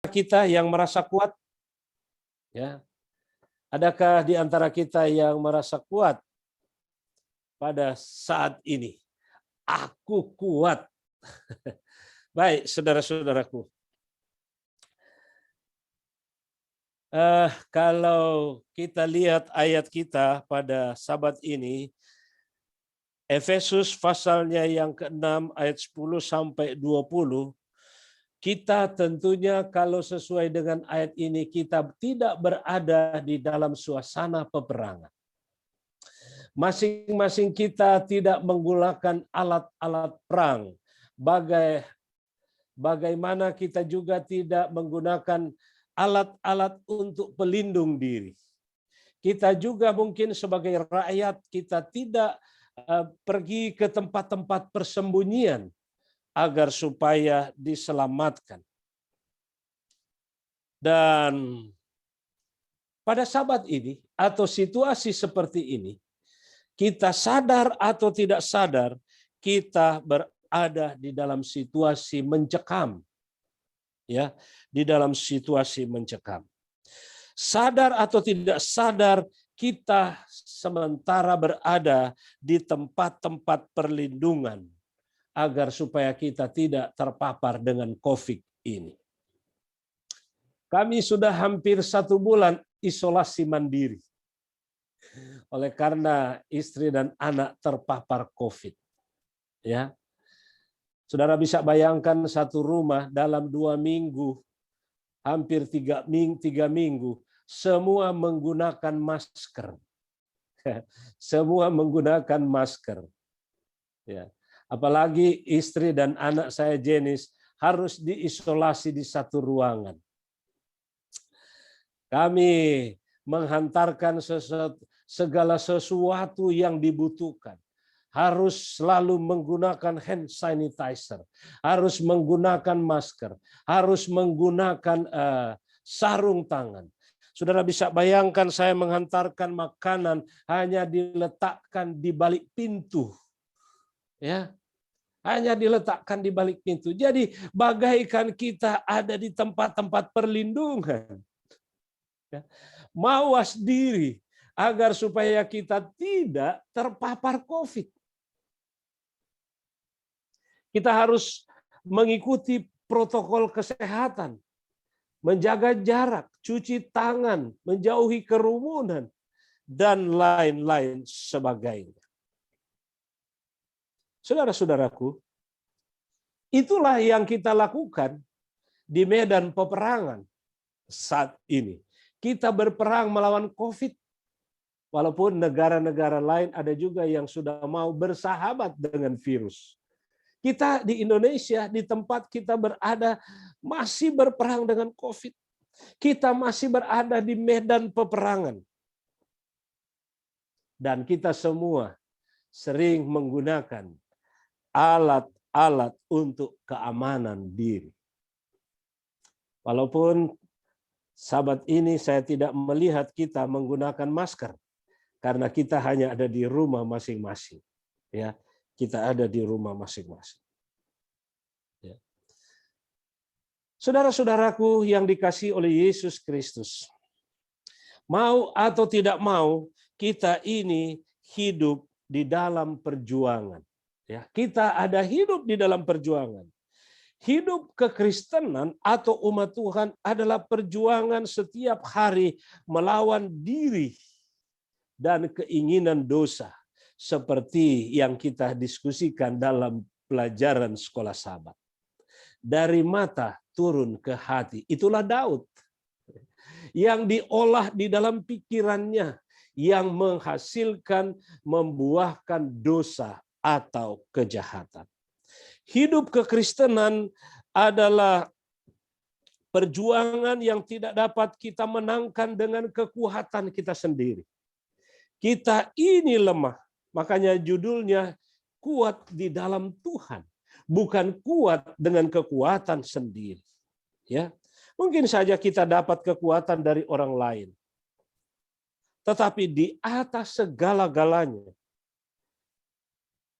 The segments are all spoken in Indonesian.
kita yang merasa kuat? Ya. Adakah di antara kita yang merasa kuat pada saat ini? Aku kuat. Baik, saudara-saudaraku. Kalau kita lihat ayat kita pada Sabat ini, Efesus pasalnya yang ke-6 ayat 10 sampai 20, kita tentunya kalau sesuai dengan ayat ini kita tidak berada di dalam suasana peperangan. Masing-masing kita tidak menggunakan alat-alat perang. Bagaimana kita juga tidak menggunakan alat-alat untuk pelindung diri. Kita juga mungkin sebagai rakyat kita tidak pergi ke tempat-tempat persembunyian agar supaya diselamatkan. Dan pada Sabat ini atau situasi seperti ini, kita sadar atau tidak sadar, kita berada di dalam situasi mencekam. Ya, di dalam situasi mencekam. Sadar atau tidak sadar, kita sementara berada di tempat-tempat perlindungan agar supaya kita tidak terpapar dengan COVID ini. Kami sudah hampir 1 bulan isolasi mandiri oleh karena istri dan anak terpapar COVID. Ya, saudara bisa bayangkan satu rumah dalam 2 minggu, hampir 3 minggu, semua menggunakan masker. Semua menggunakan masker. Ya. Apalagi istri dan anak saya Jenis harus diisolasi di satu ruangan. Kami menghantarkan segala sesuatu yang dibutuhkan. Harus selalu menggunakan hand sanitizer, harus menggunakan masker, harus menggunakan sarung tangan. Saudara bisa bayangkan saya menghantarkan makanan hanya diletakkan di balik pintu. Ya. Hanya diletakkan di balik pintu. Jadi bagaikan kita ada di tempat-tempat perlindungan. Ya. Mawas diri agar supaya kita tidak terpapar COVID. Kita harus mengikuti protokol kesehatan, menjaga jarak, cuci tangan, menjauhi kerumunan, dan lain-lain sebagainya. Saudara-saudaraku, itulah yang kita lakukan di medan peperangan saat ini. Kita berperang melawan COVID, walaupun negara-negara lain ada juga yang sudah mau bersahabat dengan virus. Kita di Indonesia, di tempat kita berada, masih berperang dengan COVID. Kita masih berada di medan peperangan. Dan kita semua sering menggunakan alat-alat untuk keamanan diri. Walaupun Sabat ini saya tidak melihat kita menggunakan masker, karena kita hanya ada di rumah masing-masing. Ya. Kita ada di rumah masing-masing. Ya. Saudara-saudaraku yang dikasihi oleh Yesus Kristus, mau atau tidak mau, kita ini hidup di dalam perjuangan. Ya, kita ada hidup di dalam perjuangan. Hidup kekristenan atau umat Tuhan adalah perjuangan setiap hari melawan diri dan keinginan dosa. Seperti yang kita diskusikan dalam pelajaran sekolah Sabat. Dari mata turun ke hati. Itulah Daud. Yang diolah di dalam pikirannya. Yang menghasilkan, membuahkan dosa atau kejahatan. Hidup kekristenan adalah perjuangan yang tidak dapat kita menangkan dengan kekuatan kita sendiri. Kita ini lemah. Makanya judulnya kuat di dalam Tuhan, bukan kuat dengan kekuatan sendiri. Ya, mungkin saja kita dapat kekuatan dari orang lain, tetapi di atas segala-galanya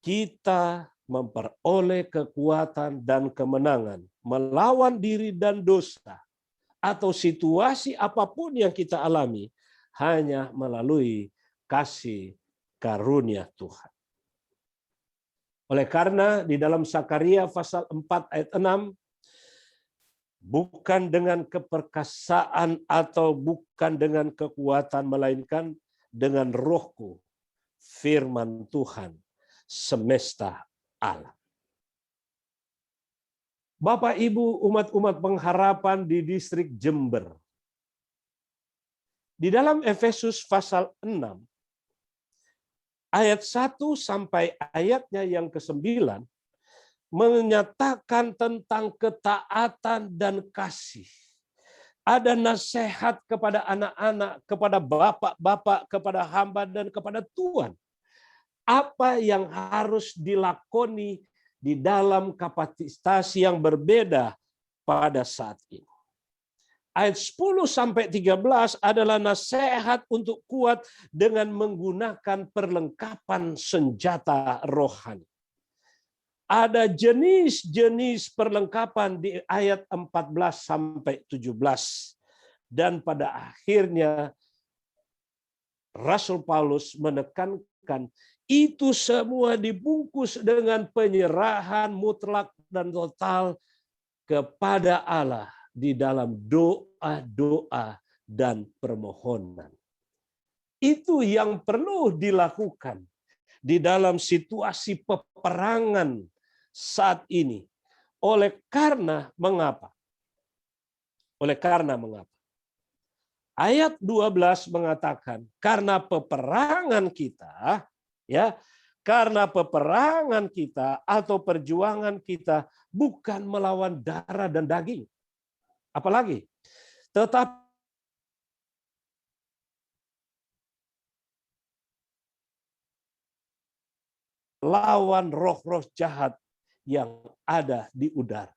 kita memperoleh kekuatan dan kemenangan melawan diri dan dosa atau situasi apapun yang kita alami hanya melalui kasih karunia Tuhan. Oleh karena di dalam Sakaria pasal 4 ayat 6, bukan dengan keperkasaan atau bukan dengan kekuatan, melainkan dengan rohku, firman Tuhan semesta alam. Bapak Ibu umat-umat pengharapan di distrik Jember. Di dalam Efesus pasal 6, ayat 1 sampai ayatnya yang ke-9, menyatakan tentang ketaatan dan kasih. Ada nasihat kepada anak-anak, kepada bapak-bapak, kepada hamba, dan kepada Tuhan. Apa yang harus dilakoni di dalam kapasitas yang berbeda pada saat ini. Ayat 10 sampai 13 adalah nasihat untuk kuat dengan menggunakan perlengkapan senjata rohani. Ada jenis-jenis perlengkapan di ayat 14 sampai 17. Dan pada akhirnya Rasul Paulus menekankan itu semua dibungkus dengan penyerahan mutlak dan total kepada Allah di dalam doa-doa dan permohonan. Itu yang perlu dilakukan di dalam situasi peperangan saat ini. Oleh karena mengapa? Ayat 12 mengatakan, karena peperangan kita, ya, karena peperangan kita atau perjuangan kita bukan melawan darah dan daging. Apalagi? Tetapi lawan roh-roh jahat yang ada di udara.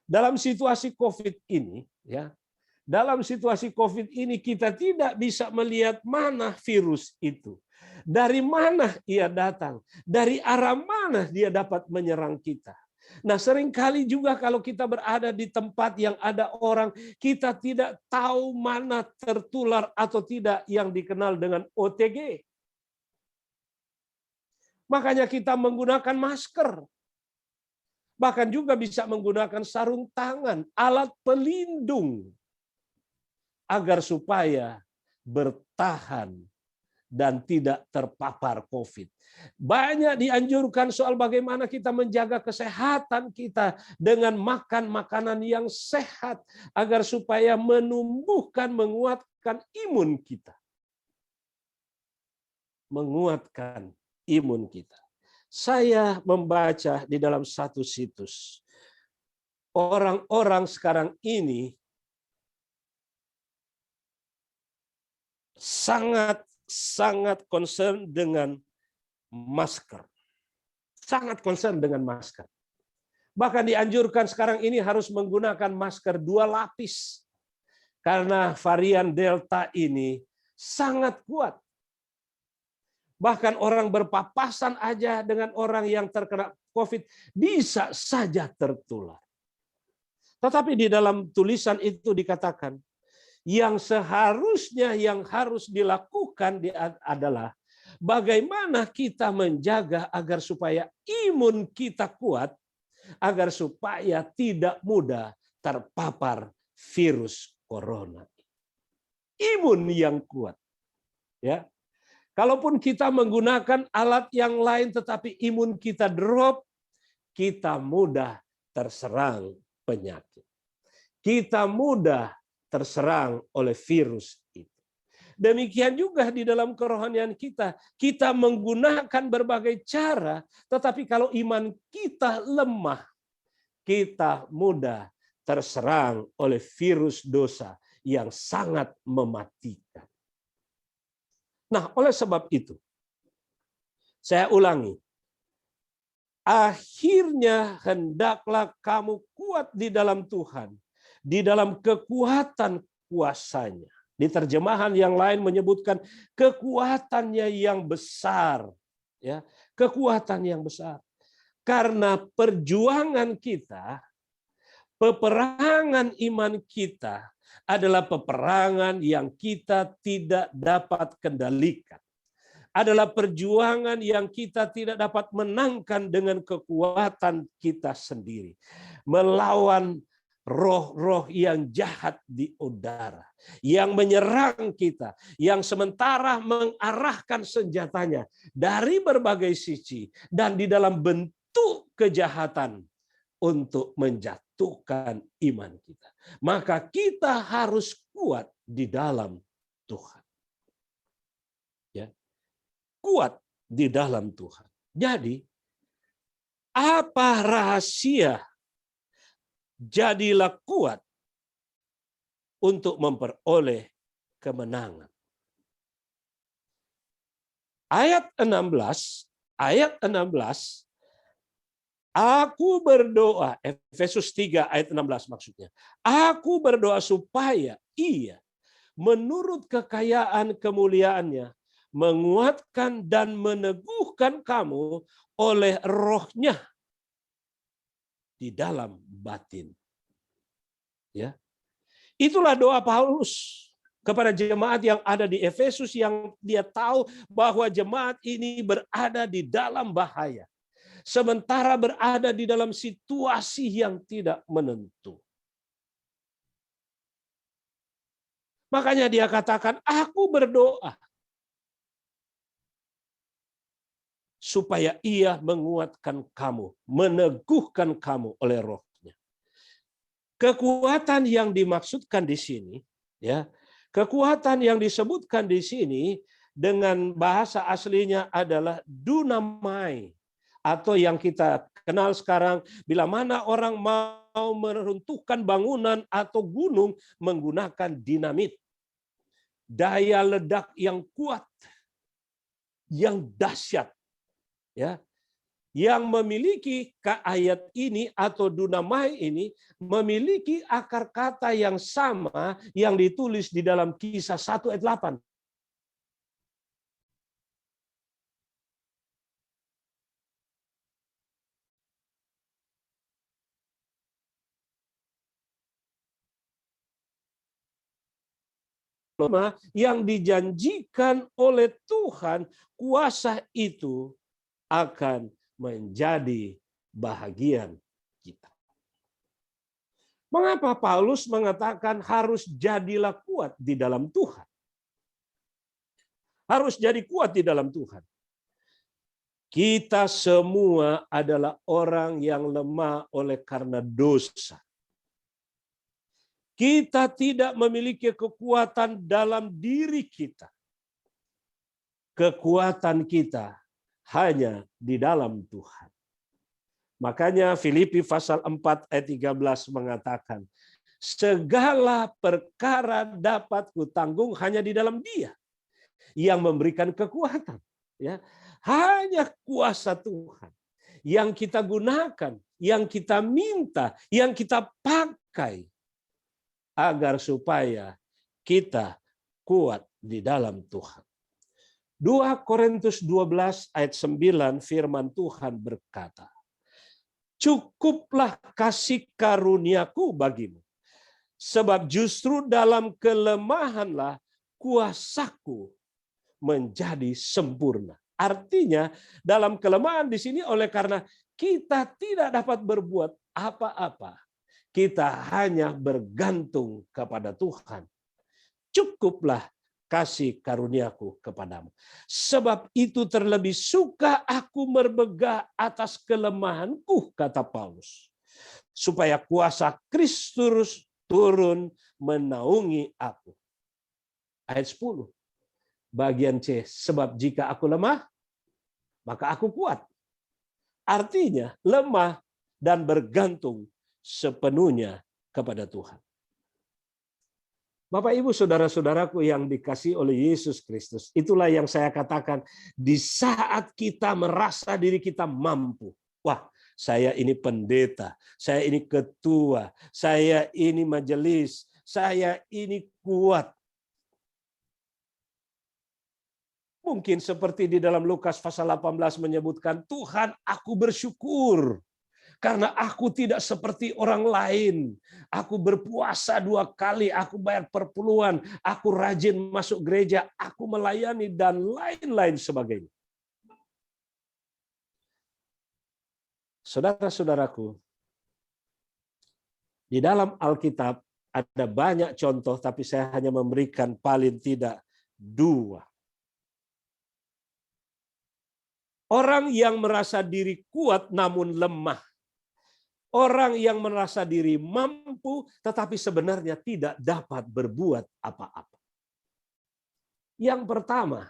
Dalam situasi COVID ini, ya, dalam situasi COVID ini kita tidak bisa melihat mana virus itu. Dari mana ia datang, dari arah mana dia dapat menyerang kita. Nah, seringkali juga kalau kita berada di tempat yang ada orang, kita tidak tahu mana tertular atau tidak yang dikenal dengan OTG. Makanya kita menggunakan masker. Bahkan juga bisa menggunakan sarung tangan, alat pelindung, agar supaya bertahan dan tidak terpapar COVID. Banyak dianjurkan soal bagaimana kita menjaga kesehatan kita dengan makan makanan yang sehat, agar supaya menumbuhkan, menguatkan imun kita. Menguatkan imun kita. Saya membaca di dalam satu situs, orang-orang sekarang ini sangat concern dengan masker. Sangat concern dengan masker. Bahkan dianjurkan sekarang ini harus menggunakan masker 2 lapis. Karena varian Delta ini sangat kuat. Bahkan orang berpapasan aja dengan orang yang terkena COVID bisa saja tertular. Tetapi di dalam tulisan itu dikatakan, yang seharusnya yang harus dilakukan adalah bagaimana kita menjaga agar supaya imun kita kuat, agar supaya tidak mudah terpapar virus corona. Imun yang kuat. Ya. Kalaupun kita menggunakan alat yang lain tetapi imun kita drop, kita mudah terserang penyakit. Kita mudah terserang oleh virus itu. Demikian juga di dalam kerohanian kita. Kita menggunakan berbagai cara, tetapi kalau iman kita lemah, kita mudah terserang oleh virus dosa yang sangat mematikan. Nah, oleh sebab itu, saya ulangi, akhirnya hendaklah kamu kuat di dalam Tuhan, di dalam kekuatan kuasanya. Di terjemahan yang lain menyebutkan kekuatannya yang besar, ya, kekuatan yang besar. Karena perjuangan kita Peperangan iman kita adalah peperangan yang kita tidak dapat kendalikan. Adalah perjuangan yang kita tidak dapat menangkan dengan kekuatan kita sendiri. Melawan roh-roh yang jahat di udara, yang menyerang kita, yang sementara mengarahkan senjatanya dari berbagai sisi dan di dalam bentuk kejahatan untuk menjatuhkan iman kita. Maka kita harus kuat di dalam Tuhan. Ya. Kuat di dalam Tuhan. Jadi, apa rahasia jadilah kuat untuk memperoleh kemenangan? Ayat 16, aku berdoa, Efesus 3 ayat 16 maksudnya. Aku berdoa supaya ia menurut kekayaan kemuliaannya menguatkan dan meneguhkan kamu oleh rohnya di dalam batin. Ya. Itulah doa Paulus kepada jemaat yang ada di Efesus, yang dia tahu bahwa jemaat ini berada di dalam bahaya. Sementara berada di dalam situasi yang tidak menentu. Makanya dia katakan, aku berdoa supaya ia menguatkan kamu, meneguhkan kamu oleh rohnya. Kekuatan yang dimaksudkan di sini, ya, kekuatan yang disebutkan di sini dengan bahasa aslinya adalah dunamai, atau yang kita kenal sekarang, bila mana orang mau meruntuhkan bangunan atau gunung menggunakan dinamit. Daya ledak yang kuat, yang dahsyat. Ya, yang memiliki ayat ini atau dunamai ini memiliki akar kata yang sama yang ditulis di dalam Kisah 1 ayat 8. Yang dijanjikan oleh Tuhan, kuasa itu akan menjadi bahagian kita. Mengapa Paulus mengatakan harus jadilah kuat di dalam Tuhan? Harus jadi kuat di dalam Tuhan. Kita semua adalah orang yang lemah oleh karena dosa. Kita tidak memiliki kekuatan dalam diri kita. Kekuatan kita hanya di dalam Tuhan. Makanya Filipi pasal 4 ayat 13 mengatakan, segala perkara dapat kutanggung hanya di dalam Dia yang memberikan kekuatan. Ya, hanya kuasa Tuhan yang kita gunakan, yang kita minta, yang kita pakai agar supaya kita kuat di dalam Tuhan. 2 Korintus 12 ayat 9 firman Tuhan berkata, cukuplah kasih karuniaku bagimu, sebab justru dalam kelemahanlah kuasaku menjadi sempurna. Artinya dalam kelemahan di sini oleh karena kita tidak dapat berbuat apa-apa, kita hanya bergantung kepada Tuhan. Cukuplah kasih karuniaku kepadamu. Sebab itu terlebih suka aku berbegah atas kelemahanku, kata Paulus. Supaya kuasa Kristus turun menaungi aku. Ayat 10. Bagian C. Sebab jika aku lemah, maka aku kuat. Artinya lemah dan bergantung sepenuhnya kepada Tuhan. Bapak, Ibu, saudara-saudaraku yang dikasihi oleh Yesus Kristus, itulah yang saya katakan, di saat kita merasa diri kita mampu. Wah, saya ini pendeta, saya ini ketua, saya ini majelis, saya ini kuat. Mungkin seperti di dalam Lukas pasal 18 menyebutkan, Tuhan, aku bersyukur Karena aku tidak seperti orang lain. Aku berpuasa 2 kali, aku bayar perpuluhan, aku rajin masuk gereja, aku melayani, dan lain-lain sebagainya. Saudara-saudaraku, di dalam Alkitab ada banyak contoh, tapi saya hanya memberikan paling tidak 2. Orang yang merasa diri kuat namun lemah. Orang yang merasa diri mampu tetapi sebenarnya tidak dapat berbuat apa-apa. Yang pertama,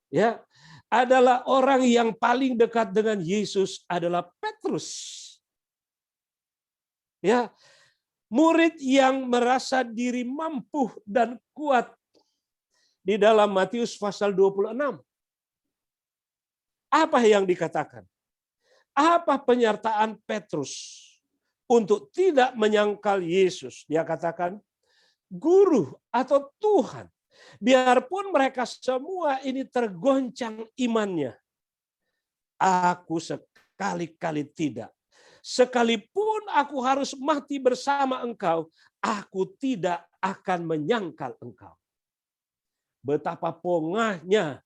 ya, adalah orang yang paling dekat dengan Yesus adalah Petrus. Ya, murid yang merasa diri mampu dan kuat di dalam Matius pasal 26. Apa yang dikatakan? Apa penyertaan Petrus untuk tidak menyangkal Yesus? Dia katakan, Guru atau Tuhan. Biarpun mereka semua ini tergoncang imannya, aku sekali-kali tidak. Sekalipun aku harus mati bersama engkau, aku tidak akan menyangkal engkau. Betapa pongahnya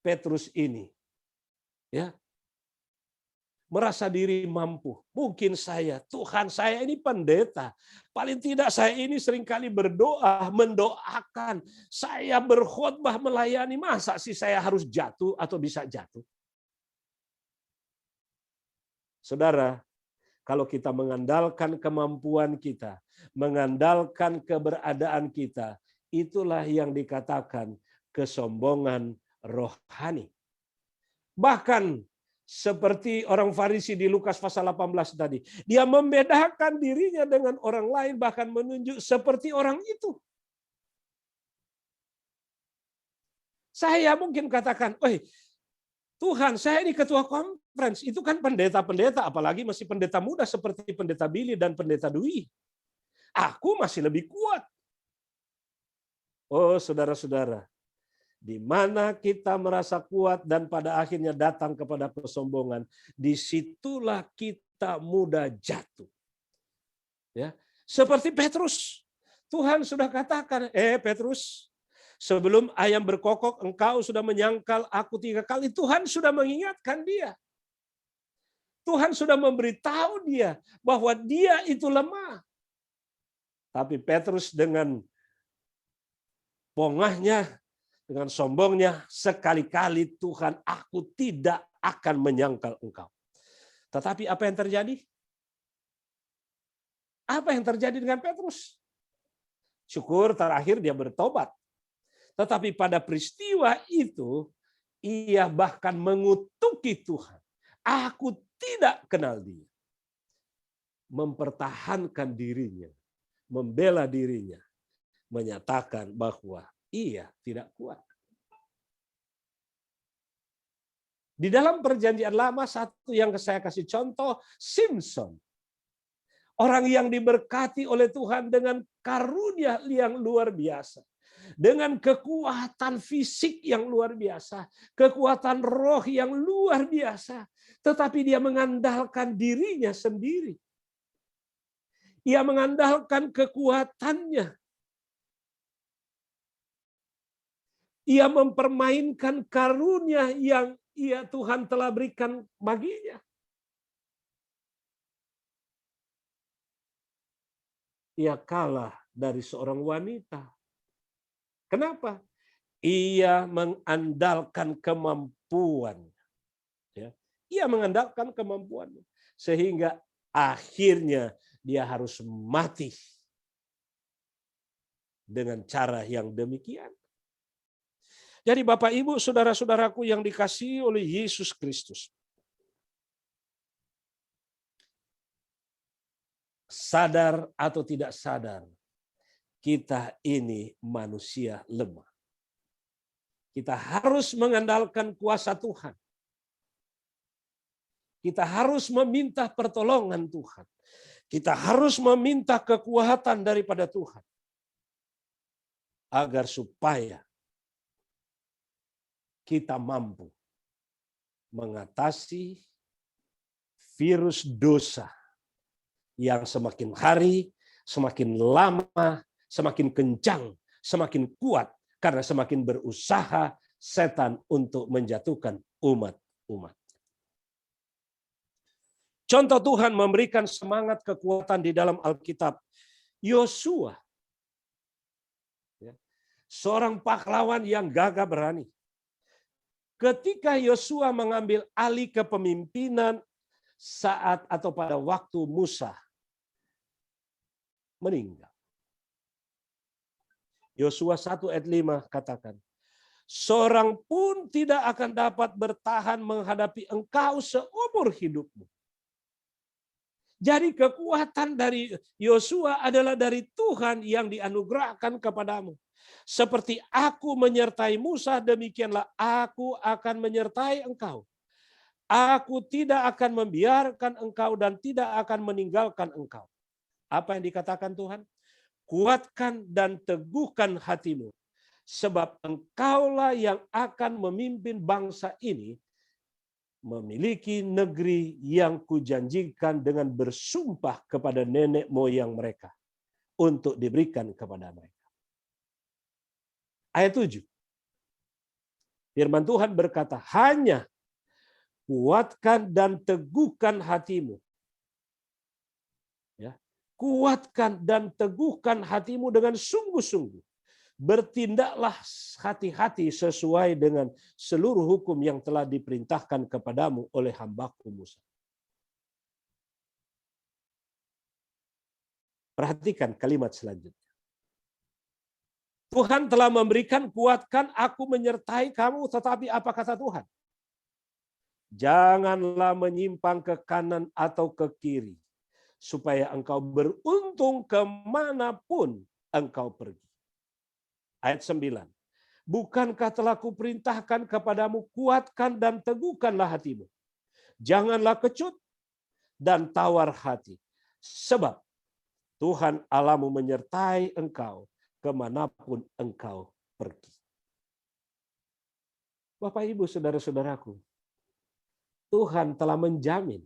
Petrus ini. Ya, merasa diri mampu. Mungkin saya, Tuhan saya ini pendeta. Paling tidak saya ini seringkali berdoa, mendoakan. Saya berkhotbah melayani. Masa sih saya harus jatuh atau bisa jatuh? Saudara, kalau kita mengandalkan kemampuan kita, mengandalkan keberadaan kita, itulah yang dikatakan kesombongan rohani. Bahkan seperti orang Farisi di Lukas pasal 18 tadi. Dia membedakan dirinya dengan orang lain, bahkan menunjuk seperti orang itu. Saya mungkin katakan, Tuhan, saya ini ketua conference, itu kan pendeta-pendeta, apalagi masih pendeta muda seperti pendeta Billy dan pendeta Dwi. Aku masih lebih kuat. Oh, saudara-saudara, di mana kita merasa kuat dan pada akhirnya datang kepada kesombongan, disitulah kita mudah jatuh. Ya, seperti Petrus, Tuhan sudah katakan, Petrus, sebelum ayam berkokok engkau sudah menyangkal aku 3 kali. Tuhan sudah mengingatkan dia. Tuhan sudah memberitahu dia bahwa dia itu lemah. Tapi Petrus dengan pongahnya, dengan sombongnya, sekali-kali Tuhan, aku tidak akan menyangkal engkau. Tetapi apa yang terjadi? Apa yang terjadi dengan Petrus? Syukur terakhir dia bertobat. Tetapi pada peristiwa itu, ia bahkan mengutuki Tuhan. Aku tidak kenal dia. Mempertahankan dirinya, membela dirinya, menyatakan bahwa ia tidak kuat. Di dalam perjanjian lama, satu yang saya kasih contoh, Simpson. Orang yang diberkati oleh Tuhan dengan karunia yang luar biasa. Dengan kekuatan fisik yang luar biasa. Kekuatan roh yang luar biasa. Tetapi dia mengandalkan dirinya sendiri. Ia mengandalkan kekuatannya. Ia mempermainkan karunia yang Tuhan telah berikan baginya. Ia kalah dari seorang wanita. Kenapa? Ia mengandalkan kemampuan. Ya. Ia mengandalkan kemampuannya. Sehingga akhirnya dia harus mati dengan cara yang demikian. Jadi Bapak Ibu, saudara-saudaraku yang dikasihi oleh Yesus Kristus. Sadar atau tidak sadar, kita ini manusia lemah. Kita harus mengandalkan kuasa Tuhan. Kita harus meminta pertolongan Tuhan. Kita harus meminta kekuatan daripada Tuhan. Agar supaya kita mampu mengatasi virus dosa yang semakin hari, semakin lama, semakin kencang, semakin kuat, karena semakin berusaha setan untuk menjatuhkan umat-umat. Contoh Tuhan memberikan semangat kekuatan di dalam Alkitab. Yosua, seorang pahlawan yang gagah berani. Ketika Yosua mengambil alih kepemimpinan saat atau pada waktu Musa meninggal. Yosua 1 ayat 5 katakan, seorang pun tidak akan dapat bertahan menghadapi engkau seumur hidupmu. Jadi kekuatan dari Yosua adalah dari Tuhan yang dianugerahkan kepadamu. Seperti aku menyertai Musa, demikianlah aku akan menyertai engkau. Aku tidak akan membiarkan engkau dan tidak akan meninggalkan engkau. Apa yang dikatakan Tuhan? Kuatkan dan teguhkan hatimu. Sebab engkaulah yang akan memimpin bangsa ini memiliki negeri yang kujanjikan dengan bersumpah kepada nenek moyang mereka untuk diberikan kepada mereka. Ayat 7. Firman Tuhan berkata, hanya kuatkan dan teguhkan hatimu. Ya, kuatkan dan teguhkan hatimu dengan sungguh-sungguh. Bertindaklah hati-hati sesuai dengan seluruh hukum yang telah diperintahkan kepadamu oleh hambaku Musa. Perhatikan kalimat selanjutnya. Tuhan telah memberikan, kuatkan, aku menyertai kamu, tetapi apa kata Tuhan? Janganlah menyimpang ke kanan atau ke kiri, supaya engkau beruntung kemanapun engkau pergi. Ayat 9. Bukankah telah kuperintahkan kepadamu, kuatkan dan teguhkanlah hatimu. Janganlah kecut dan tawar hati. Sebab Tuhan Allahmu menyertai engkau kemanapun engkau pergi. Bapak, Ibu, saudara-saudaraku, Tuhan telah menjamin,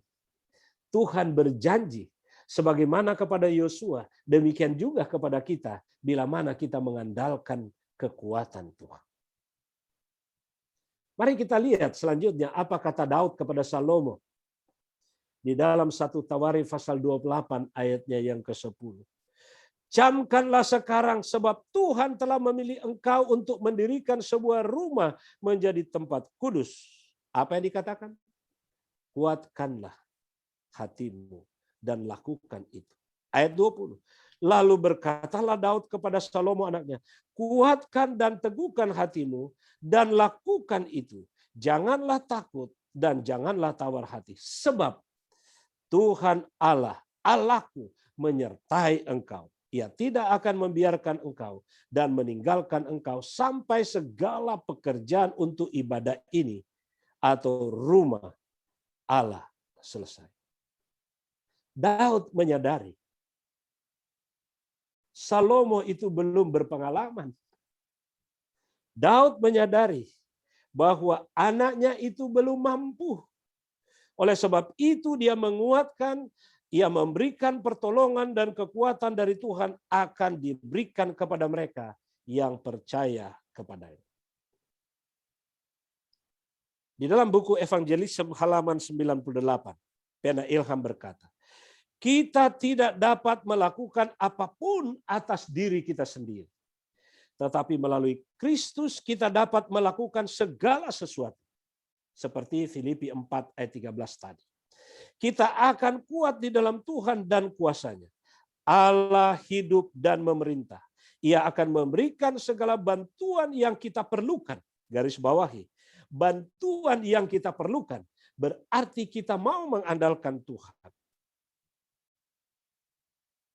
Tuhan berjanji, sebagaimana kepada Yosua, demikian juga kepada kita, bila mana kita mengandalkan kekuatan Tuhan. Mari kita lihat selanjutnya apa kata Daud kepada Salomo. Di dalam 1 Tawarikh pasal 28 ayatnya yang ke-10. Camkanlah sekarang sebab Tuhan telah memilih engkau untuk mendirikan sebuah rumah menjadi tempat kudus. Apa yang dikatakan? Kuatkanlah hatimu dan lakukan itu. Ayat 20. Lalu berkatalah Daud kepada Salomo anaknya, kuatkan dan teguhkan hatimu dan lakukan itu. Janganlah takut dan janganlah tawar hati. Sebab Tuhan Allah, Allahku menyertai engkau. Ia tidak akan membiarkan engkau dan meninggalkan engkau sampai segala pekerjaan untuk ibadah ini atau rumah Allah selesai. Daud menyadari Salomo itu belum berpengalaman. Daud menyadari bahwa anaknya itu belum mampu. Oleh sebab itu dia menguatkan, ia memberikan pertolongan dan kekuatan dari Tuhan akan diberikan kepada mereka yang percaya kepadanya. Di dalam buku Evangelisme halaman 98, Pena Ilham berkata, kita tidak dapat melakukan apapun atas diri kita sendiri. Tetapi melalui Kristus kita dapat melakukan segala sesuatu. Seperti Filipi 4 ayat 13 tadi. Kita akan kuat di dalam Tuhan dan kuasanya. Allah hidup dan memerintah. Ia akan memberikan segala bantuan yang kita perlukan. Garis bawahi. Bantuan yang kita perlukan. Berarti kita mau mengandalkan Tuhan.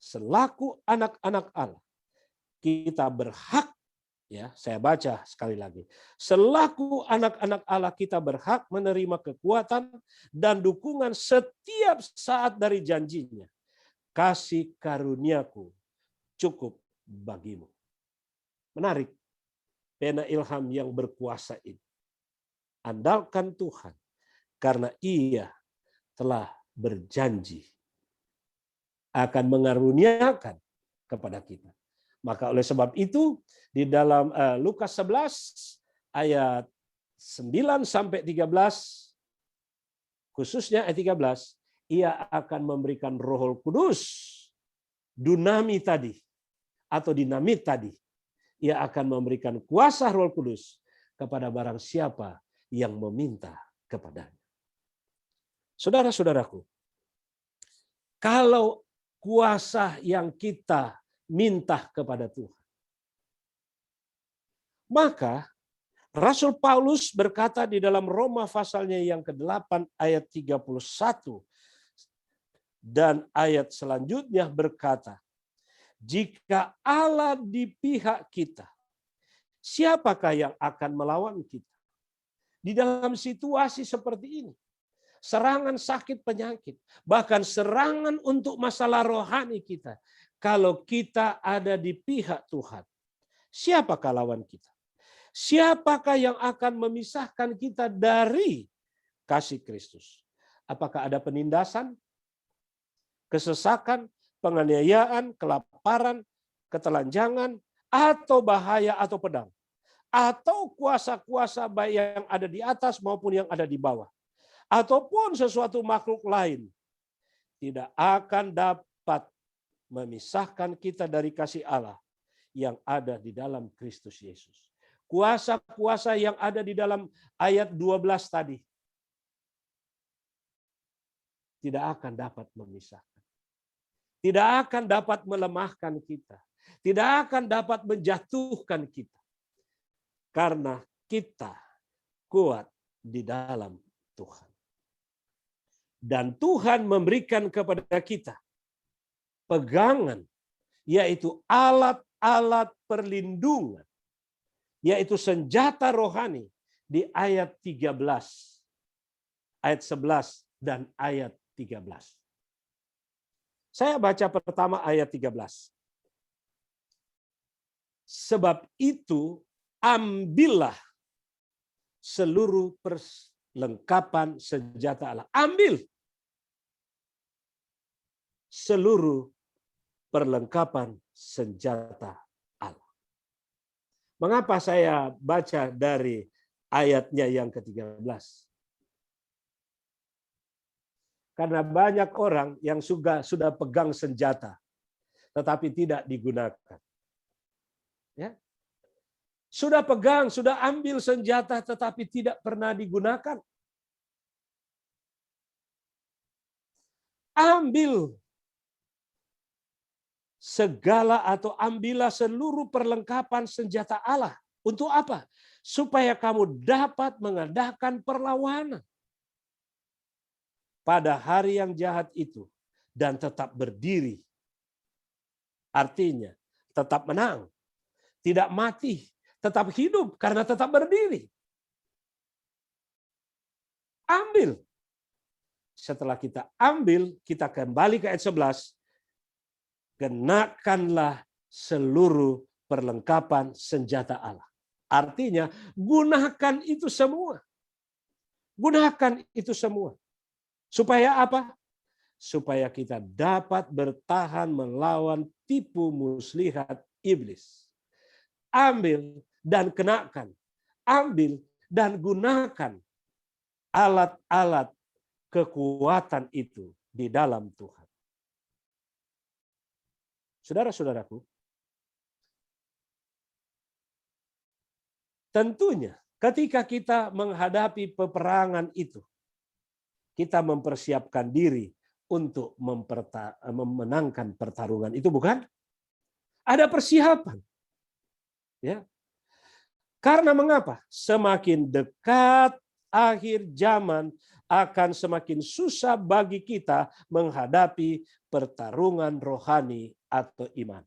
Selaku anak-anak Allah, kita berhak, ya, saya baca sekali lagi. Selaku anak-anak Allah, kita berhak menerima kekuatan dan dukungan setiap saat dari janjinya. Kasih karuniaku cukup bagimu. Menarik. Pena Ilham yang berkuasa ini. Andalkan Tuhan karena Ia telah berjanji akan mengaruniakan kepada kita. Maka oleh sebab itu di dalam Lukas 11 ayat 9 sampai 13, khususnya ayat 13, ia akan memberikan Roh Kudus, dunami tadi atau dinamit tadi. Ia akan memberikan kuasa Roh Kudus kepada barang siapa yang meminta kepadanya. Saudara-saudaraku, kalau kuasa yang kita minta kepada Tuhan, maka Rasul Paulus berkata di dalam Roma pasalnya yang ke-8 ayat 31 dan ayat selanjutnya berkata, jika Allah di pihak kita, siapakah yang akan melawan kita? Di dalam situasi seperti ini, serangan sakit penyakit, bahkan serangan untuk masalah rohani kita. Kalau kita ada di pihak Tuhan, siapakah lawan kita? Siapakah yang akan memisahkan kita dari kasih Kristus? Apakah ada penindasan, kesesakan, penganiayaan, kelaparan, ketelanjangan, atau bahaya atau pedang? Atau kuasa-kuasa baik yang ada di atas maupun yang ada di bawah? Ataupun sesuatu makhluk lain tidak akan dapat memisahkan kita dari kasih Allah yang ada di dalam Kristus Yesus. Kuasa-kuasa yang ada di dalam ayat 12 tadi tidak akan dapat memisahkan. Tidak akan dapat melemahkan kita. Tidak akan dapat menjatuhkan kita. Karena kita kuat di dalam Tuhan. Dan Tuhan memberikan kepada kita pegangan, yaitu alat-alat perlindungan, yaitu senjata rohani di ayat 13, ayat 11 dan ayat 13. Saya baca pertama ayat 13. Sebab itu ambillah seluruh perlengkapan senjata Allah. Ambil seluruh perlengkapan senjata Allah. Mengapa saya baca dari ayatnya yang ke-13? Karena banyak orang yang sudah pegang senjata, tetapi tidak digunakan. Ya. Sudah pegang, sudah ambil senjata, tetapi tidak pernah digunakan. Ambil segala atau ambillah seluruh perlengkapan senjata Allah. Untuk apa? Supaya kamu dapat mengadakan perlawanan pada hari yang jahat itu dan tetap berdiri. Artinya tetap menang, tidak mati, tetap hidup karena tetap berdiri. Ambil. Setelah kita ambil, kita kembali ke ayat 11. Kenakanlah seluruh perlengkapan senjata Allah. Artinya gunakan itu semua. Gunakan itu semua. Supaya apa? Supaya kita dapat bertahan melawan tipu muslihat iblis. Ambil dan kenakan. Ambil dan gunakan alat-alat kekuatan itu di dalam Tuhan. Saudara-saudaraku, tentunya ketika kita menghadapi peperangan itu, kita mempersiapkan diri untuk memenangkan pertarungan itu, bukan? Ada persiapan. Ya. Karena mengapa? Semakin dekat akhir zaman akan semakin susah bagi kita menghadapi pertarungan rohani atau iman.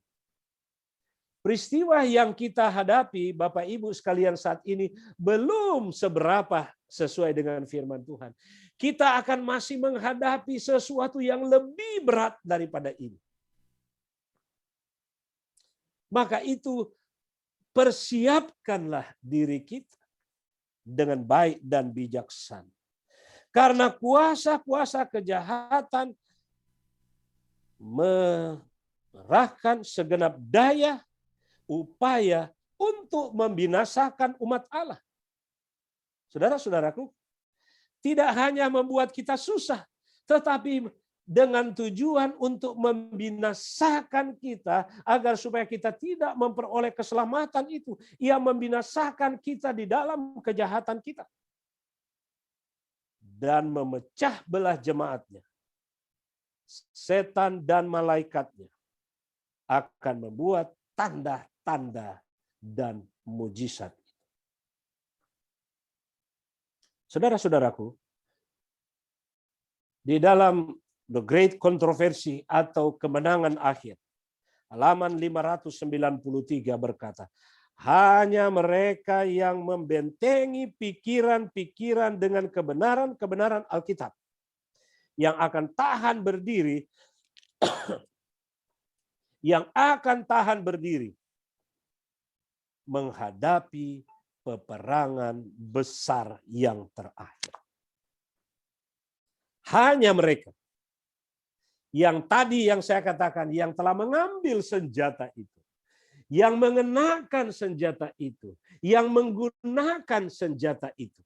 Peristiwa yang kita hadapi, Bapak Ibu sekalian, saat ini belum seberapa sesuai dengan firman Tuhan. Kita akan masih menghadapi sesuatu yang lebih berat daripada ini. Maka itu persiapkanlah diri kita dengan baik dan bijaksana. Karena kuasa-kuasa kejahatan mengerahkan segenap daya upaya untuk membinasakan umat Allah. Saudara-saudaraku, tidak hanya membuat kita susah, tetapi dengan tujuan untuk membinasakan kita agar supaya kita tidak memperoleh keselamatan itu. Ia membinasakan kita di dalam kejahatan kita. Dan memecah belah jemaatnya. Setan dan malaikatnya akan membuat tanda-tanda dan mujizat. Saudara-saudaraku, di dalam The Great Controversy atau Kemenangan Akhir, halaman 593 berkata, hanya mereka yang membentengi pikiran-pikiran dengan kebenaran-kebenaran Alkitab yang akan tahan berdiri, menghadapi peperangan besar yang terakhir. Hanya mereka yang tadi yang saya katakan, yang telah mengambil senjata itu, yang mengenakan senjata itu, yang menggunakan senjata itu.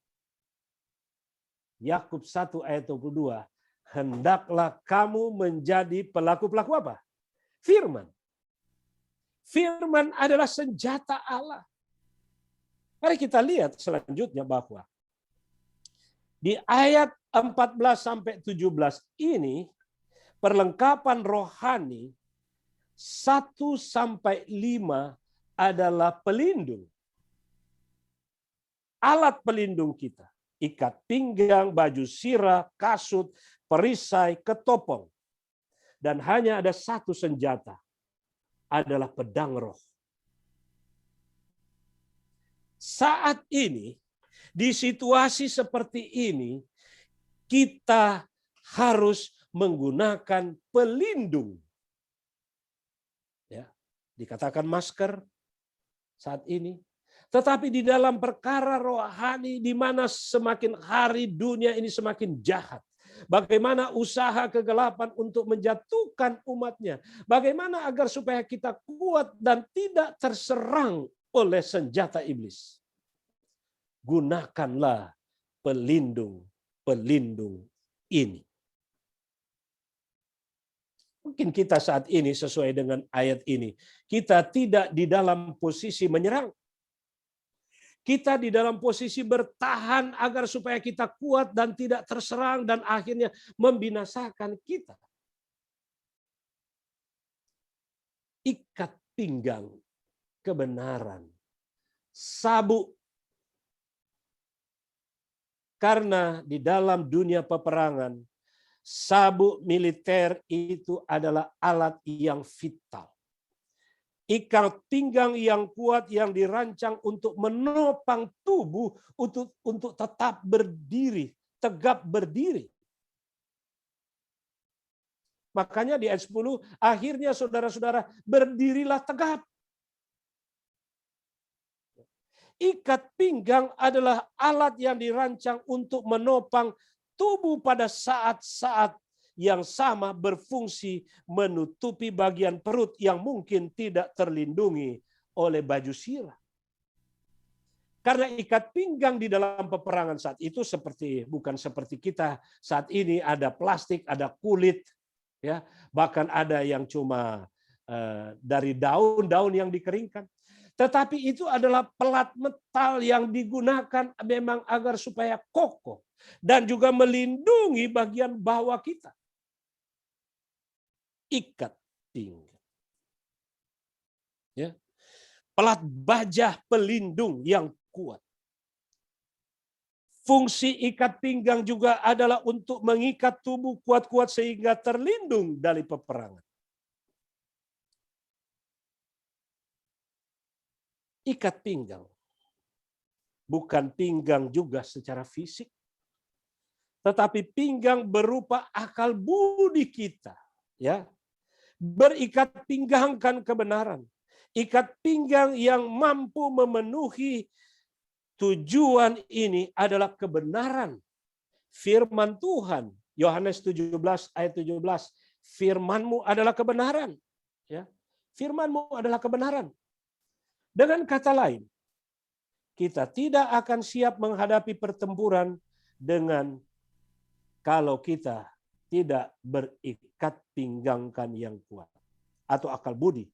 Yakub 1 ayat 22, hendaklah kamu menjadi pelaku-pelaku apa? Firman. Firman adalah senjata Allah. Mari kita lihat selanjutnya bahwa di ayat 14-17 ini perlengkapan rohani 1-5 adalah pelindung. Alat pelindung kita. Ikat pinggang, baju sirah, kasut, perisai, ketopong. Dan hanya ada satu senjata. Adalah pedang roh. Saat ini, di situasi seperti ini, kita harus menggunakan pelindung. Ya, dikatakan masker saat ini. Tetapi di dalam perkara rohani, di mana semakin hari dunia ini semakin jahat. Bagaimana usaha kegelapan untuk menjatuhkan umatnya. Bagaimana agar supaya kita kuat dan tidak terserang oleh senjata iblis. Gunakanlah pelindung-pelindung ini. Mungkin kita saat ini sesuai dengan ayat ini, kita tidak di dalam posisi menyerang. Kita di dalam posisi bertahan agar supaya kita kuat dan tidak terserang dan akhirnya membinasakan kita. Ikat pinggang kebenaran. Sabuk. Karena di dalam dunia peperangan, sabuk militer itu adalah alat yang vital. Ikat pinggang yang kuat yang dirancang untuk menopang tubuh untuk tetap berdiri, tegap berdiri. Makanya di ayat 10, akhirnya saudara-saudara berdirilah tegap. Ikat pinggang adalah alat yang dirancang untuk menopang tubuh pada saat-saat yang sama berfungsi menutupi bagian perut yang mungkin tidak terlindungi oleh baju sirah. Karena ikat pinggang di dalam peperangan saat itu bukan seperti kita saat ini, ada plastik, ada kulit, ya, bahkan ada yang cuma dari daun-daun yang dikeringkan. Tetapi itu adalah pelat metal yang digunakan memang agar supaya kokoh dan juga melindungi bagian bawah kita. Ikat pinggang. Ya. Pelat baja pelindung yang kuat. Fungsi ikat pinggang juga adalah untuk mengikat tubuh kuat-kuat sehingga terlindung dari peperangan. Ikat pinggang. Bukan pinggang juga secara fisik. Tetapi pinggang berupa akal budi kita. Ya. Berikat pinggangkan kebenaran. Ikat pinggang yang mampu memenuhi tujuan ini adalah kebenaran. Firman Tuhan. Yohanes 17 ayat 17. firman-Mu adalah kebenaran. Ya, firman-Mu adalah kebenaran. Dengan kata lain, kita tidak akan siap menghadapi pertempuran kalau kita tidak berikat pinggangkan yang kuat atau akal budi.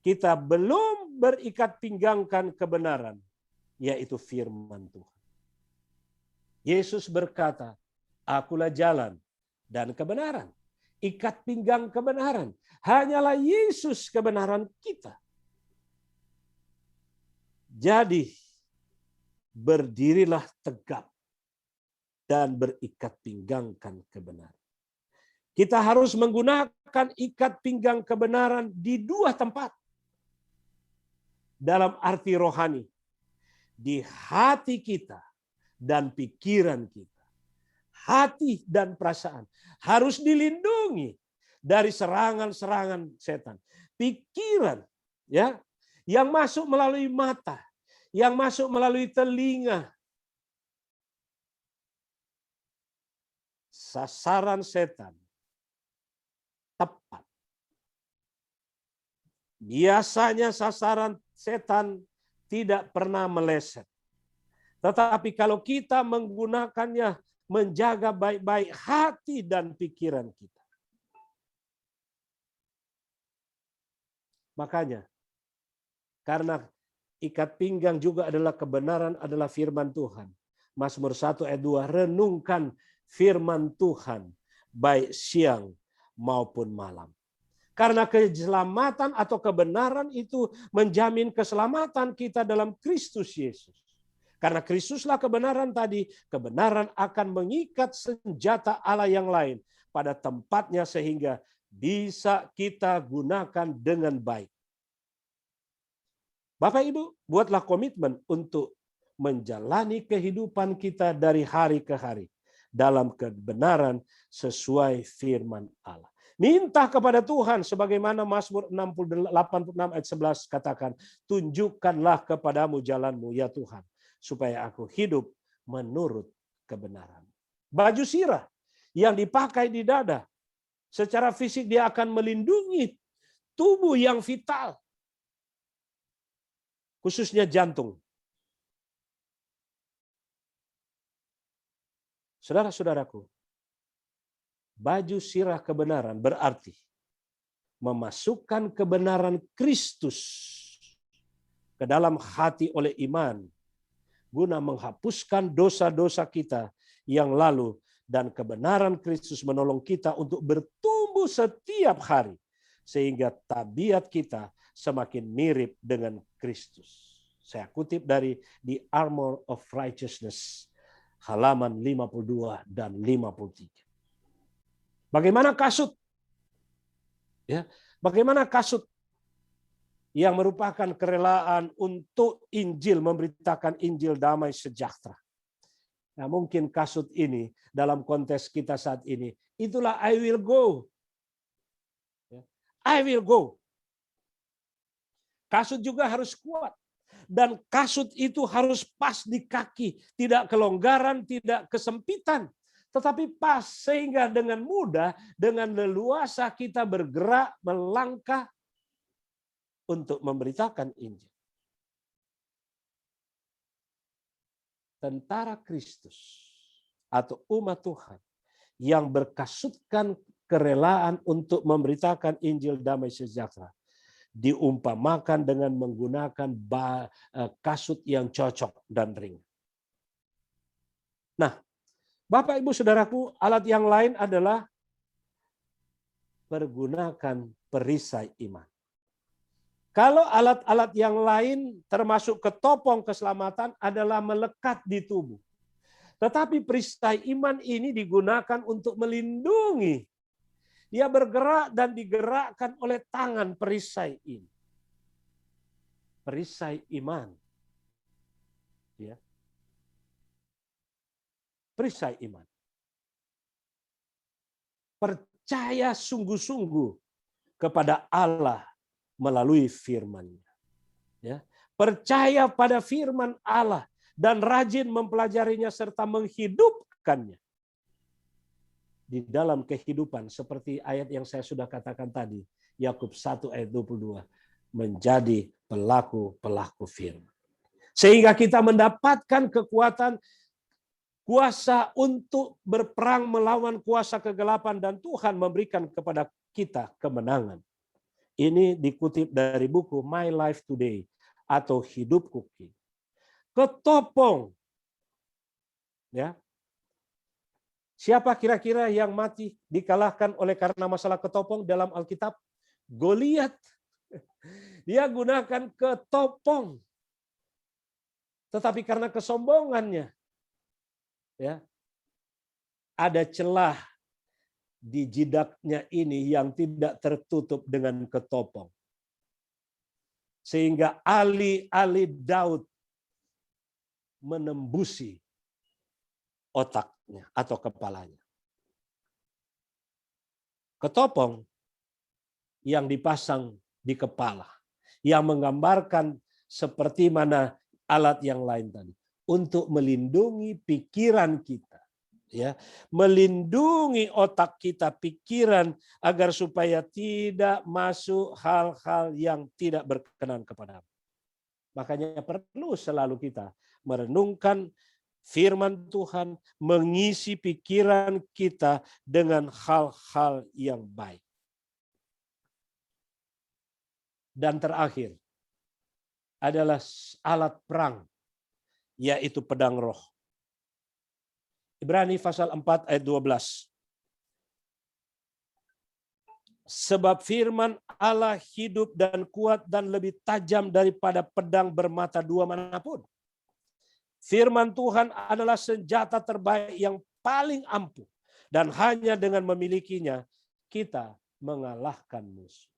Kita belum berikat pinggangkan kebenaran, yaitu firman Tuhan. Yesus berkata, "Akulah jalan dan kebenaran." Ikat pinggang kebenaran. Hanyalah Yesus kebenaran kita. Jadi, berdirilah tegap dan berikat pinggangkan kebenaran. Kita harus menggunakan ikat pinggang kebenaran di dua tempat. Dalam arti rohani, di hati kita dan pikiran kita. Hati dan perasaan harus dilindungi dari serangan-serangan setan. Pikiran, ya, yang masuk melalui mata, yang masuk melalui telinga. Sasaran setan tepat. Biasanya sasaran setan tidak pernah meleset. Tetapi kalau kita menggunakannya, menjaga baik-baik hati dan pikiran kita. Makanya, karena ikat pinggang juga adalah kebenaran, adalah firman Tuhan. Mazmur 1 ayat 2, renungkan firman Tuhan baik siang maupun malam. Karena keselamatan atau kebenaran itu menjamin keselamatan kita dalam Kristus Yesus. Karena Kristuslah kebenaran tadi, kebenaran akan mengikat senjata Allah yang lain pada tempatnya sehingga bisa kita gunakan dengan baik. Bapak Ibu, buatlah komitmen untuk menjalani kehidupan kita dari hari ke hari dalam kebenaran sesuai firman Allah. Minta kepada Tuhan sebagaimana Mazmur 86 ayat 11 katakan, tunjukkanlah kepadamu jalanmu ya Tuhan, supaya aku hidup menurut kebenaran. Baju sirah yang dipakai di dada, secara fisik dia akan melindungi tubuh yang vital, khususnya jantung. Saudara-saudaraku, baju sirah kebenaran berarti memasukkan kebenaran Kristus ke dalam hati oleh iman, guna menghapuskan dosa-dosa kita yang lalu, dan kebenaran Kristus menolong kita untuk bertumbuh setiap hari, sehingga tabiat kita semakin mirip dengan Kristus. Saya kutip dari The Armor of Righteousness, halaman 52 dan 53. Bagaimana kasut? Ya, bagaimana kasut yang merupakan kerelaan untuk Injil, memberitakan Injil damai sejahtera. Nah, mungkin kasut ini dalam konteks kita saat ini, itulah I will go. I will go. Kasut juga harus kuat. Dan kasut itu harus pas di kaki. Tidak kelonggaran, tidak kesempitan. Tetapi pas, sehingga dengan mudah, dengan leluasa kita bergerak, melangkah untuk memberitakan Injil. Tentara Kristus atau umat Tuhan yang berkasutkan kerelaan untuk memberitakan Injil damai sejahtera diumpamakan dengan menggunakan kasut yang cocok dan ringan. Nah, Bapak Ibu Saudaraku, alat yang lain adalah pergunakan perisai iman. Kalau alat-alat yang lain termasuk ketopong keselamatan adalah melekat di tubuh. Tetapi perisai iman ini digunakan untuk melindungi. Dia bergerak dan digerakkan oleh tangan perisai ini. Perisai iman. Ya. Perisai iman. Percaya sungguh-sungguh kepada Allah melalui firman-Nya. Ya. Percaya pada firman Allah dan rajin mempelajarinya serta menghidupkannya. di dalam kehidupan seperti ayat yang saya sudah katakan tadi, Yakub 1 ayat 22, menjadi pelaku-pelaku firman. Sehingga kita mendapatkan kekuatan, kuasa untuk berperang melawan kuasa kegelapan, dan Tuhan memberikan kepada kita kemenangan. Ini dikutip dari buku My Life Today atau Hidupku Kini. Ketopong. Ya. Siapa kira-kira yang mati dikalahkan oleh karena masalah ketopong dalam Alkitab? Goliat. Dia gunakan ketopong. Tetapi karena kesombongannya, ya, ada celah di jidaknya ini yang tidak tertutup dengan ketopong. Sehingga ali-ali Daud menembusi otaknya atau kepalanya. Ketopong yang dipasang di kepala, yang menggambarkan seperti mana alat yang lain tadi, untuk melindungi pikiran kita, ya, melindungi otak kita, pikiran, agar supaya tidak masuk hal-hal yang tidak berkenan kepadamu. Makanya perlu selalu kita merenungkan firman Tuhan, mengisi pikiran kita dengan hal-hal yang baik. Dan terakhir adalah alat perang, yaitu pedang roh. Ibrani pasal 4 ayat 12. Sebab firman Allah hidup dan kuat dan lebih tajam daripada pedang bermata dua manapun. Firman Tuhan adalah senjata terbaik yang paling ampuh. Dan hanya dengan memilikinya, kita mengalahkan musuh.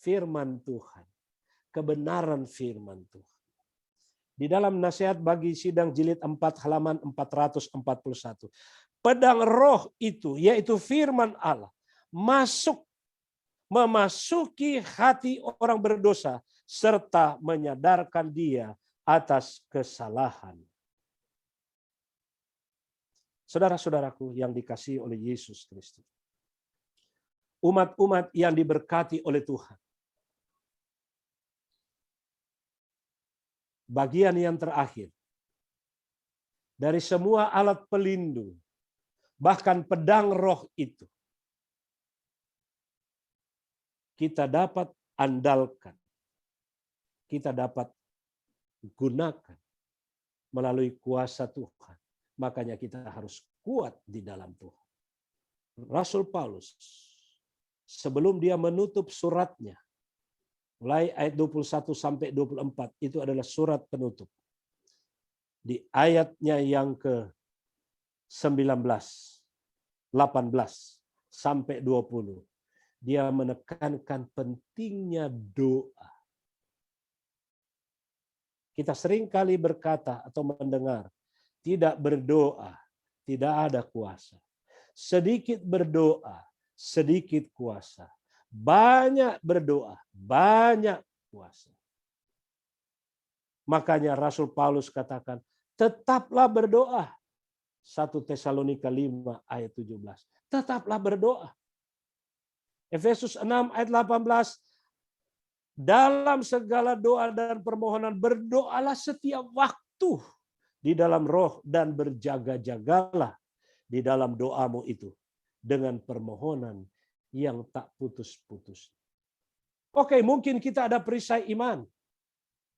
Firman Tuhan. Kebenaran firman Tuhan. Di dalam nasihat bagi sidang jilid 4 halaman 441. Pedang roh itu, yaitu firman Allah, memasuki hati orang berdosa serta menyadarkan dia atas kesalahan. Saudara-saudaraku yang dikasihi oleh Yesus Kristus. Umat-umat yang diberkati oleh Tuhan. Bagian yang terakhir. Dari semua alat pelindung, bahkan pedang roh itu, kita dapat andalkan. Kita dapat gunakan melalui kuasa Tuhan. Makanya kita harus kuat di dalam Tuhan. Rasul Paulus, sebelum dia menutup suratnya, mulai ayat 21 sampai 24, itu adalah surat penutup. Di ayatnya yang ke-19, 18 sampai 20, dia menekankan pentingnya doa. Kita sering kali berkata atau mendengar, tidak berdoa, tidak ada kuasa. Sedikit berdoa, sedikit kuasa. Banyak berdoa, banyak kuasa. Makanya Rasul Paulus katakan, tetaplah berdoa. 1 Tesalonika 5 ayat 17. Tetaplah berdoa. Efesus 6 ayat 18. Dalam segala doa dan permohonan berdoalah setiap waktu di dalam roh dan berjaga-jagalah di dalam doamu itu dengan permohonan yang tak putus-putus. Oke, mungkin kita ada perisai iman,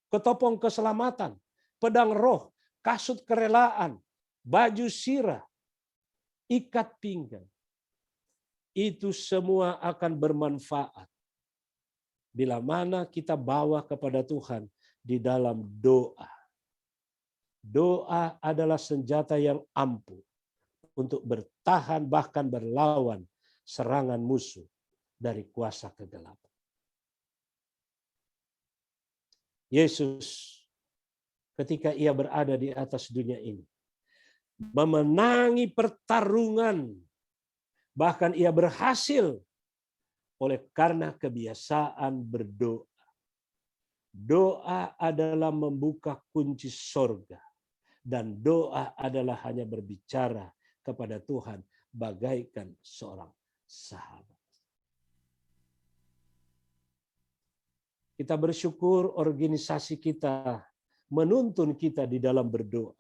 ketopong keselamatan, pedang roh, kasut kerelaan, baju sirah, ikat pinggang. Itu semua akan bermanfaat bila mana kita bawa kepada Tuhan di dalam doa. Doa adalah senjata yang ampuh untuk bertahan bahkan berlawan serangan musuh dari kuasa kegelapan. Yesus ketika ia berada di atas dunia ini memenangi pertarungan, bahkan ia berhasil oleh karena kebiasaan berdoa. Doa adalah membuka kunci sorga. Dan doa adalah hanya berbicara kepada Tuhan bagaikan seorang sahabat. Kita bersyukur organisasi kita menuntun kita di dalam berdoa.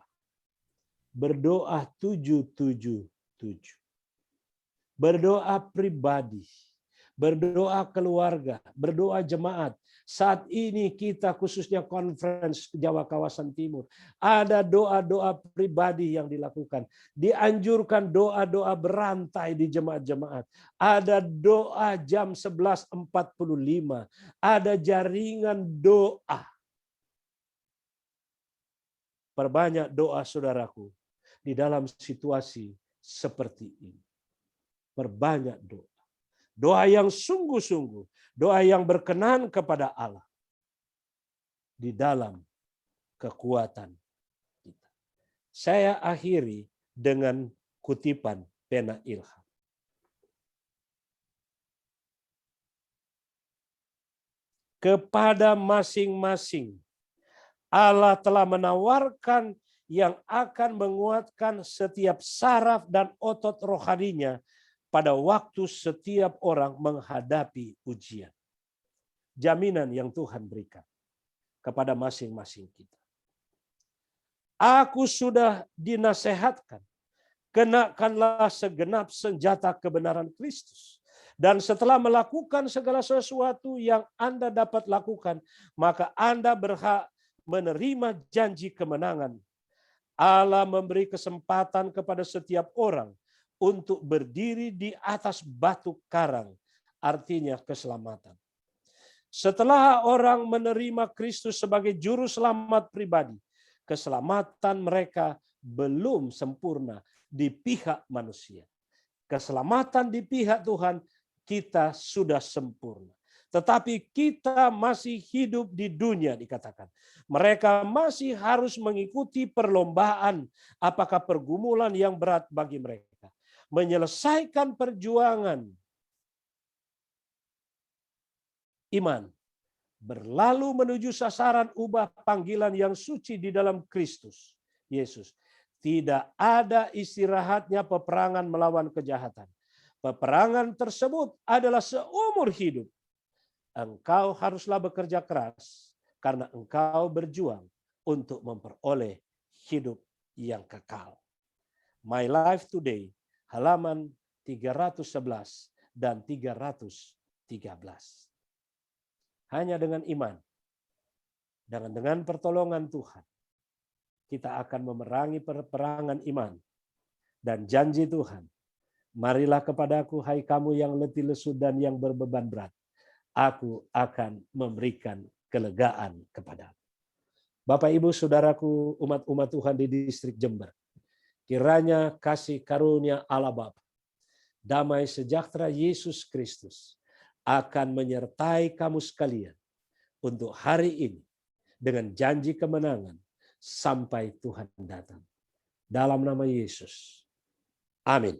Berdoa 777. Berdoa pribadi, berdoa keluarga, berdoa jemaat. Saat ini kita khususnya Conference Jawa Kawasan Timur, ada doa-doa pribadi yang dilakukan. Dianjurkan doa-doa berantai di jemaat-jemaat. Ada doa jam 11.45, ada jaringan doa. Perbanyak doa saudaraku di dalam situasi seperti ini. Perbanyak doa. Doa yang sungguh-sungguh, doa yang berkenan kepada Allah di dalam kekuatan kita. Saya akhiri dengan kutipan pena ilham. Kepada masing-masing Allah telah menawarkan yang akan menguatkan setiap saraf dan otot rohaninya pada waktu setiap orang menghadapi ujian. Jaminan yang Tuhan berikan kepada masing-masing kita. Aku sudah dinasehatkan, kenakanlah segenap senjata kebenaran Kristus. Dan setelah melakukan segala sesuatu yang Anda dapat lakukan, maka Anda berhak menerima janji kemenangan. Allah memberi kesempatan kepada setiap orang untuk berdiri di atas batu karang, artinya keselamatan. Setelah orang menerima Kristus sebagai juru selamat pribadi, keselamatan mereka belum sempurna di pihak manusia. Keselamatan di pihak Tuhan kita sudah sempurna. Tetapi kita masih hidup di dunia dikatakan. Mereka masih harus mengikuti perlombaan, apakah pergumulan yang berat bagi mereka. Menyelesaikan perjuangan iman, berlalu menuju sasaran ubah panggilan yang suci di dalam Kristus Yesus. Tidak ada istirahatnya peperangan melawan kejahatan. Peperangan tersebut adalah seumur hidup. Engkau haruslah bekerja keras karena engkau berjuang untuk memperoleh hidup yang kekal. My Life Today, halaman 311 dan 313. Hanya dengan iman, dengan pertolongan Tuhan, kita akan memerangi peperangan iman. Dan janji Tuhan, marilah kepadaku hai kamu yang letih lesu dan yang berbeban berat. Aku akan memberikan kelegaan kepadamu. Bapak, Ibu, Saudaraku, umat-umat Tuhan di distrik Jember. Kiranya kasih karunia Allah Bapa, damai sejahtera Yesus Kristus akan menyertai kamu sekalian untuk hari ini dengan janji kemenangan sampai Tuhan datang. Dalam nama Yesus. Amin.